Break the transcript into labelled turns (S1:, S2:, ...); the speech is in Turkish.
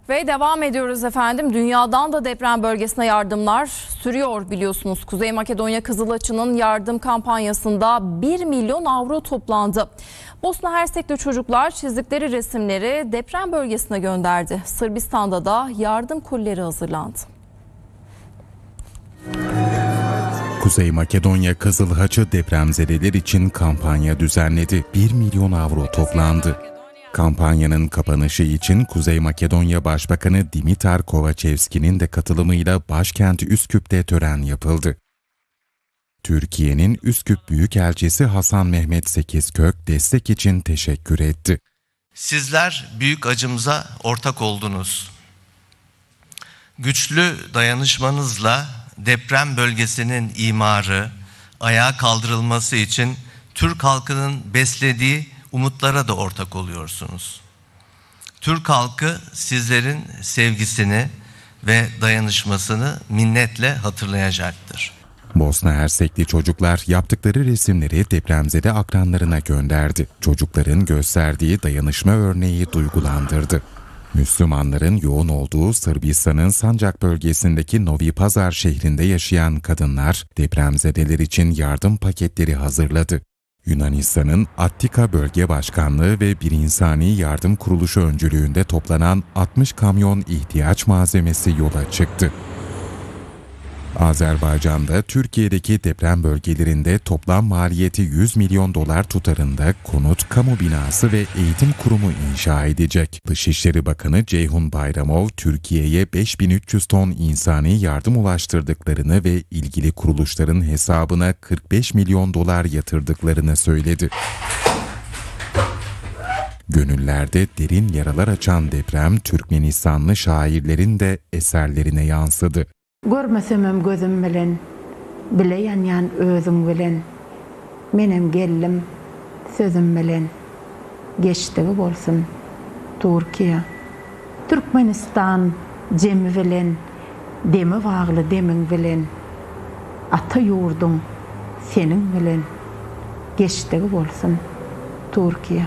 S1: Ve devam ediyoruz efendim. Dünyadan da deprem bölgesine yardımlar sürüyor biliyorsunuz. Kuzey Makedonya Kızılaçı'nın yardım kampanyasında 1 milyon avro toplandı. Bosna Hersek'te çocuklar çizdikleri resimleri deprem bölgesine gönderdi. Sırbistan'da da yardım kolileri hazırlandı.
S2: Kuzey Makedonya Kızılhaçı depremzedeler için kampanya düzenledi. 1 milyon avro toplandı. Kampanyanın kapanışı için Kuzey Makedonya Başbakanı Dimitar Kovačevski'nin de katılımıyla başkent Üsküp'te tören yapıldı. Türkiye'nin Üsküp Büyükelçisi Hasan Mehmet Sekizkök destek için teşekkür etti.
S3: Sizler büyük acımıza ortak oldunuz. Güçlü dayanışmanızla deprem bölgesinin imarı, ayağa kaldırılması için Türk halkının beslediği umutlara da ortak oluyorsunuz. Türk halkı sizlerin sevgisini ve dayanışmasını minnetle hatırlayacaktır.
S2: Bosna Hersekli çocuklar yaptıkları resimleri depremzede akranlarına gönderdi. Çocukların gösterdiği dayanışma örneği duygulandırdı. Müslümanların yoğun olduğu Sırbistan'ın Sancak bölgesindeki Novi Pazar şehrinde yaşayan kadınlar depremzedeler için yardım paketleri hazırladı. Yunanistan'ın Attika Bölge Başkanlığı ve Bir İnsani Yardım Kuruluşu öncülüğünde toplanan 60 kamyon ihtiyaç malzemesi yola çıktı. Azerbaycan'da Türkiye'deki deprem bölgelerinde toplam maliyeti 100 milyon dolar tutarında konut, kamu binası ve eğitim kurumu inşa edecek. Dışişleri Bakanı Ceyhun Bayramov, Türkiye'ye 5300 ton insani yardım ulaştırdıklarını ve ilgili kuruluşların hesabına 45 milyon dolar yatırdıklarını söyledi. Gönüllerde derin yaralar açan deprem, Türkmenistanlı şairlerin de eserlerine yansıdı.
S4: Görmesemem gözüm bilen, bileyen yan özüm bilen, menem gellim sözüm bilen, geçtigi bolsun Türkiye. Türkmenistan jemi bilen, demi bağlı demin bilen, ata yurdum senin bilen, geçtigi bolsun Türkiye.